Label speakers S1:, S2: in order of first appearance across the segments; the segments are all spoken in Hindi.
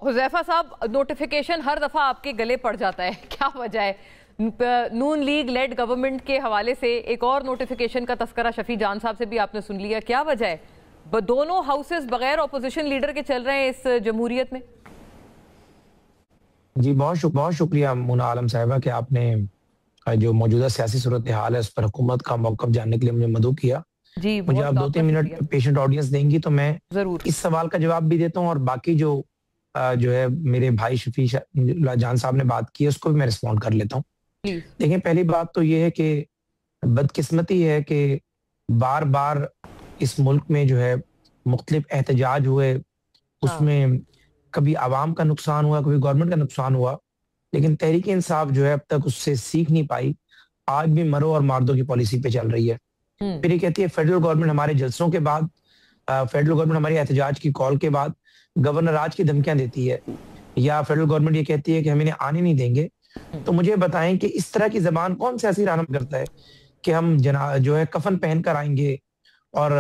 S1: हुज़ैफा साहब, नोटिफिकेशन हर दफा आपके गले पड़ जाता है, क्या वजह है? नून लीग लेड गवर्नमेंट के हवाले से एक और नोटिफिकेशन का तस्करा शफी जान साहब से भी आपने सुन लिया, क्या वजह है? दोनों हाउसेस बगैर ऑपोजिशन लीडर के चल रहे हैं इस जमहूरियत में।
S2: जी बहुत शुक्रिया मुना आलम साहिबा कि आपने जो मौजूदा सियासी सूरत हाल है उस पर हुकूमत का मौक़िफ़ जानने के लिए मुझे मदऊ किया।
S1: जी,
S2: मुझे आप 2-3 मिनट पेशेंट ऑडियंस देंगी तो मैं
S1: जरूर
S2: इस सवाल का जवाब भी देता हूँ और बाकी जो है मेरे भाई शफी जान साहब ने बात की है उसको भी मैं रिस्पॉन्ड कर लेता हूँ। देखिए, पहली बात तो ये है कि बदकिस्मती है कि बार बार इस मुल्क में जो है मुख्तलिफ एहतजाज हुए, उसमें कभी आवाम का नुकसान हुआ, कभी गवर्नमेंट का नुकसान हुआ, लेकिन तहरीक इंसाफ जो है अब तक उससे सीख नहीं पाई। आज भी मरो और मार दो की पॉलिसी पे चल रही है। फिर ये कहती है फेडरल गवर्नमेंट हमारे जलसों के बाद, फेडरल गवर्नमेंट हमारी एहतजाज की कॉल के बाद गवर्नर आज की धमकियां देती है, या फेडरल गवर्नमेंट ये कहती है कि हम इन्हें आने नहीं देंगे। तो मुझे बताएं कि इस तरह की जबान कौन सियासी रहनुमा करता है कि हम जो है कफन पहन कर आएंगे और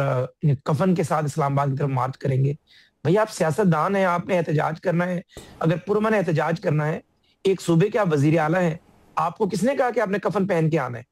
S2: कफन के साथ इस्लामाबाद की तरफ मार्च करेंगे। भैया, आप सियासतदान हैं, आपने एहतजाज करना है, अगर पुरअमन एहतजाज करना है, एक सूबे के आप वजीर आला हैं, आपको किसने कहा कि आपने कफन पहन के आना है?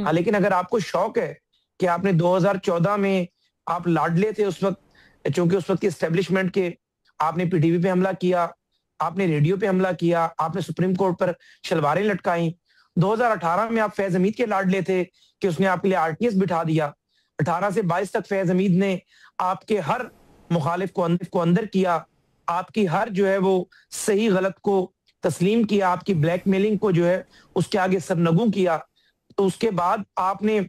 S2: हाँ, लेकिन अगर आपको शौक है कि आपने 2014 में आप लाडले थे उस वक्त, चूंकि उस वक्त की एस्टेब्लिशमेंट के, आपने पीटीवी पे हमला किया, आपने रेडियो पे हमला किया, आपने सुप्रीम कोर्ट पर शलवारें लटकाई। 2018 में आप फैज हमीद के लाडले थे कि उसने आपके लिए आरटीएस बिठा दिया। 18 से 22 तक फैज हमीद ने आपके हर मुखालिफ को अंदर किया, आपकी हर जो है वो सही गलत को तस्लीम किया, आपकी ब्लैकमेलिंग को जो है उसके आगे सरनगू किया। तो उसके बाद आपने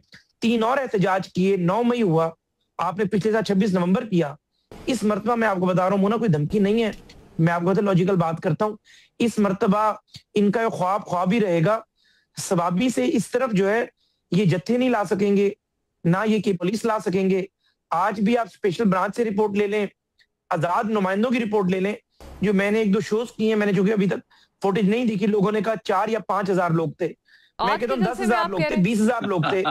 S2: 3 और एहतजाज किए, 9 मई हुआ, आपने पिछले साल 26 नवंबर किया। इस मरतबा मैं आपको बता रहा हूँ मुना, कोई धमकी नहीं है, मैं आपको तो लॉजिकल बात करता हूँ। इस मरतबा इनका ख्वाब ही रहेगा, सवाबी से इस तरफ जो है ये जत्थे नहीं ला सकेंगे, ना ये की पुलिस ला सकेंगे। आज भी आप स्पेशल ब्रांच से रिपोर्ट ले लें, आजाद नुमाइंदों की रिपोर्ट ले लें, जो मैंने 1-2 शोज किए हैं, मैंने जो कि अभी तक फुटेज नहीं देखी, लोगों ने कहा 4 या 5 हजार लोग थे, मैं कहता हूँ 10,000 लोग थे, 20,000 लोग थे।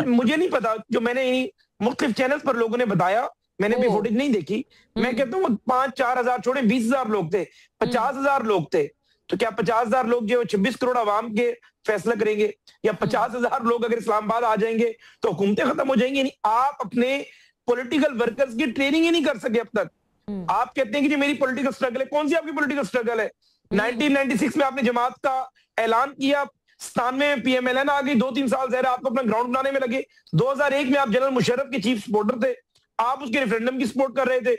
S2: मुझे नहीं पता, जो मैंने मुख्तलिफ चैनल्स पर लोगों ने बताया, मैंने भी फुटेज नहीं देखी, मैं कहता हूँ 5-4 हजार छोड़े, 20,000 लोग थे, 50,000 लोग थे। तो क्या 50,000 लोग जो 26 करोड़ आवाम के फैसला करेंगे, या 50,000 लोग अगर इस्लामाबाद आ जाएंगे तो हुकूमतें खत्म हो जाएंगी? नहीं, आप अपने पॉलिटिकल वर्कर्स की ट्रेनिंग ही नहीं कर सके अब तक। आप कहते हैं कि मेरी पॉलिटिकल स्ट्रगल है, कौन सी आपकी पॉलिटिकल स्ट्रगल है? 1996 में आपने जमात का ऐलान किया, 97 में पीएमएलएन आ गई, 2-3 साल जहर आपको अपना ग्राउंड बनाने में लगे। 2001 में आप जनरल मुशर्रफ के चीफ सपोर्टर थे, आप उसके रेफरेंडम की सपोर्ट कर रहे थे।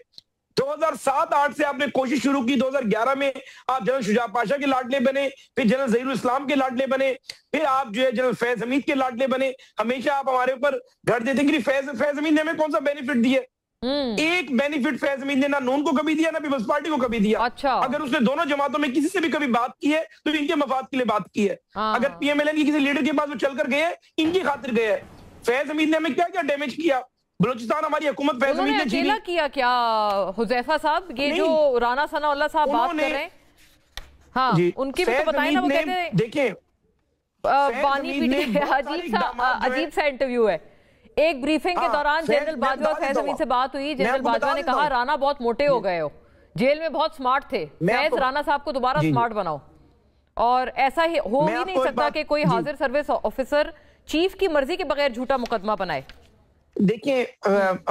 S2: 2007-8 से आपने कोशिश शुरू की, 2011 में आप जनरल शुजा पाशा के लाडले बने, फिर जनरल जहीरुल इस्लाम के लाडले बने, फिर आप जो है जनरल फैज हमीद के लाडले बने। हमेशा आप हमारे ऊपर घर देते कि फैज हमीद ने हमें कौन सा बेनिफिट दिया? एक बेनिफिट फैज हमीद ने ना नून को कभी दिया, ना पीपल्स पार्टी को कभी दिया।
S1: अच्छा।
S2: अगर उसने दोनों जमातों में किसी से भी कभी बात की है तो इनके मफाद के लिए बात की है। अगर पीएमएलएन की किसी लीडर के पास वो चलकर गए हैं, इनकी खातिर गए हैं। फैज हमीद ने हमें क्या क्या डैमेज किया? बलूचिस्तान हमारी हुकूमत फैज हमीद ने
S1: अकेला किया क्या हुज़ैफा साहब? ये जो राना सनाउल्लाह साहब बात कर रहे हैं, हाँ, उनकी भी तो बताएं ना। वो कहते हैं, देखिए, अजीब सा इंटरव्यू है। एक ब्रीफिंग के दौरान जनरल बाजवा फैज हमीद से बात हुई, जनरल बाजवा ने कहा राना बहुत मोटे हो गए हो, जेल में बहुत स्मार्ट थे, फैज राना साहब को दोबारा स्मार्ट बनाओ। और ऐसा ही हो ही नहीं सकता कि कोई हाजिर सर्विस ऑफिसर चीफ की मर्जी के बगैर झूठा मुकदमा बनाए।
S2: देखिए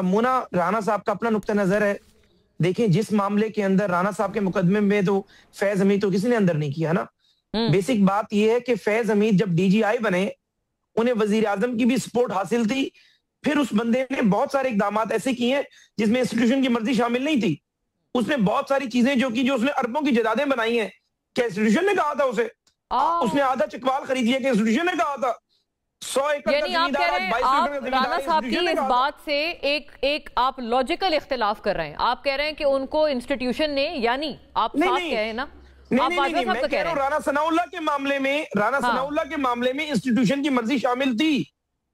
S2: मुना, राना साहब का अपना नुक्ता नजर है। देखिए, जिस मामले के अंदर राना साहब के मुकदमे में तो फैज हमीद तो किसी ने अंदर नहीं किया ना। बेसिक बात यह है कि फैज हमीद जब डीजीआई बने, उन्हें वजीर आजम की भी सपोर्ट हासिल थी। फिर उस बंदे ने बहुत सारे इकदाम ऐसे किए हैं जिसमें इंस्टीट्यूशन की मर्जी शामिल नहीं थी। उसने बहुत सारी चीजें जो उसने अरबों की जायदादें बनाई हैं, क्या इंस्टीट्यूशन ने कहा था उसे? उसने आधा चकवाल खरीद लिया, कि इंस्टीट्यूशन ने कहा था? 100 एकड़
S1: यानी आप कह रहे हैं, आप राना साहब की इस बात से एक आप लॉजिकल इख्तिलाफ कर रहे हैं। आप कह रहे हैं कि उनको इंस्टीट्यूशन ने, यानी आप साफ कह रहे हैं ना, आप बाजवा साहब कह रहे हैं
S2: राना सनाउल्लाह के मामले में इंस्टीट्यूशन की मर्जी शामिल थी,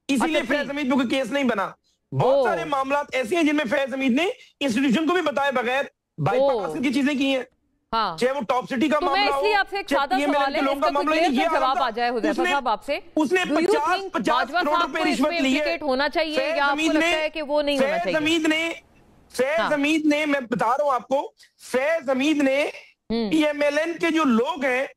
S2: इसीलिए फैज हमीद पे कोई केस नहीं बना। बहुत सारे मामला ऐसे हैं जिनमें फैज हमीद ने इंस्टीट्यूशन को भी बताए बगैर बाईपास की चीजें की हैं।
S1: हाँ,
S2: चाहे वो टॉप सिटी का मामला हो,
S1: इसलिए आपसे एक सादा सवाल है, इसका कोई क्लियर जवाब आ जाए हुज़ैफा साहब आपसे।
S2: उसने 50 करोड़ रुपए रिश्वत ली है
S1: होना चाहिए, या आपको लगता है कि वो नहीं होना चाहिए?
S3: फैज हमीद ने, मैं बता रहा हूं आपको, फैज हमीद ने पीएमएलएन के जो लोग हैं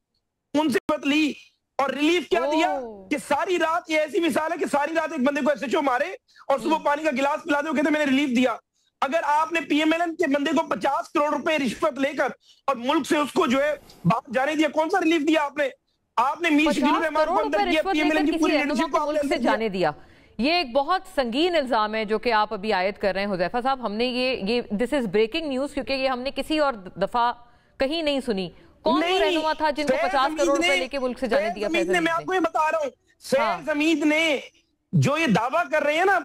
S3: उनसे बात ली और रिलीफ क्या दिया कि सारी रात, ये ऐसी मिसाल है कि सारी रात एक बंदे को एसएचओ मारे और सुबह पानी का गिलास पिला दे, कहते मैंने रिलीफ दिया। अगर आपने पीएमएलएन के बंदे को 50 करोड़ रुपए रिश्वत लेकर और मुल्क से उसको जो है बाहर जाने दिया, कौन सा रिलीफ दिया आपने? आपने मीर शकील रहमान को अंदर किया, पीएमएलएन की पूरी लीडरशिप को
S1: मुल्क से जाने दिया। ये एक बहुत संगीन इल्जाम है जो कि आप अभी आयद कर रहे हैं हुज़ैफा साहब। हमने ये दिस इज ब्रेकिंग न्यूज, क्योंकि ये हमने किसी और दफा कहीं नहीं सुनी। कौन वो रहनुमा था जिनको 50 करोड़ रुपए लेके मुल्क से जाने दिया? फैज हमीद ने,
S3: मैं आपको ये बता रहा हूँ, फैज हमीद ने जो ये दावा कर रहे हैं ना,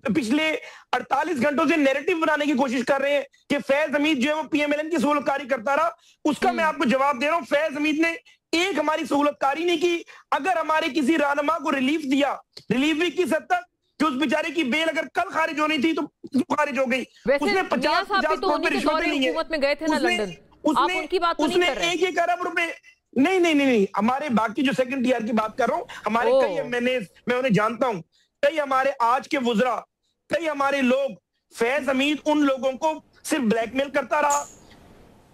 S3: पिछले 48 घंटों से नैरेटिव बनाने की कोशिश कर रहे हैं कि फैज हमीद जो है वो पीएमएलएन की सहूलतकारी करता रहा, उसका मैं आपको जवाब दे रहा हूँ। फैज हमीद ने एक हमारी सहूलतकारी नहीं की। अगर हमारे किसी रहनुमा को रिलीफ दिया, रिलीफ भी किस हद तक कि उस बेचारे की बेल अगर कल खारिज होनी थी तो खारिज हो गई। उसने 50 करोड़ रुपए रिश्वत ली है।
S1: में गए थे ना लंदन, आप उनकी बात तो नहीं कर रहे?
S3: 1 अरब रुपए नहीं, हमारे बाकी जो सेकंड ईयर की बात कर रहा हूँ, हमारे कई एमएनए, मैं उन्हें जानता हूँ, कई हमारे आज के वुज़रा, कई हमारे लोग, फैज हमीद उन लोगों को सिर्फ ब्लैकमेल करता रहा,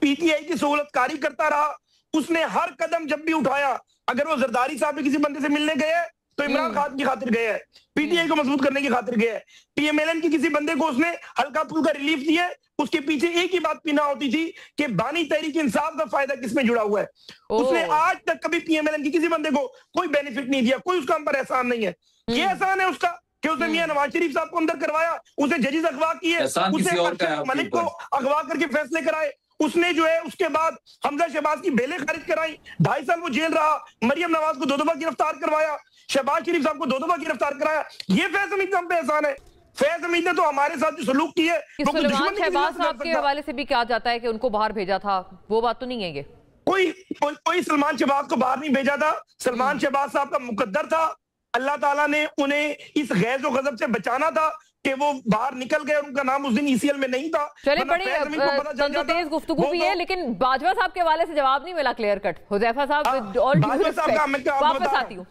S3: पीटीआई की सहूलतकारी करता रहा। उसने हर कदम जब भी उठाया, अगर वो जरदारी साहब के किसी बंदे से मिलने गए तो इमरान खान की खातिर गया है, पीटीआई को मजबूत करने की खातिर गया है, पीएमएलएन के किसी बंदे को उसने हल्का फुल्का रिलीफ दिया, उसके पीछे एक ही बात पीना होती थी कि बानी तहरीक इंसाफ का फायदा किसमें जुड़ा हुआ है। उसने आज तक कभी पीएमएलएन के किसी बंदे को कोई बेनिफिट नहीं दिया, कोई उसका हम पर एहसान नहीं है। ये एहसान है उसका कि उसने मियां नवाज शरीफ साहब को अंदर करवाया, उसे जजेस अगवा किए, उसे मलिक को अगवा करके फैसले कराए, उसने जो है उसके बाद हमजा शहबाज की बेलें खारिज कराई, 2.5 साल वो जेल रहा, मरियम नवाज को 2 दफा गिरफ्तार करवाया, शहबाज शरीफ साहब को 2 दफा गिरफ्तार कराया। ये फैज हमीद का हम पे एहसान है। फैज हमीद ने तो हमारे साथ जो सलूक किए,
S1: शहबाज साहब के हवाले से भी कहा जाता है कि उनको बाहर भेजा था, वो बात तो नहीं है? ये
S3: कोई सलमान शहबाज को बाहर नहीं भेजा था। सलमान शहबाज साहब का मुकद्दर था, अल्लाह ताला ने उन्हें इस गैज़ और गज़ब से बचाना था कि वो बाहर निकल गए, उनका नाम उस दिन ईसीएल में नहीं था।
S1: चले बड़ी तेज गुफ्तगू भी है, लेकिन बाजवा साहब के हवाले से जवाब नहीं मिला क्लियर कट। हुज़ैफा साहब, वापस आती हूँ।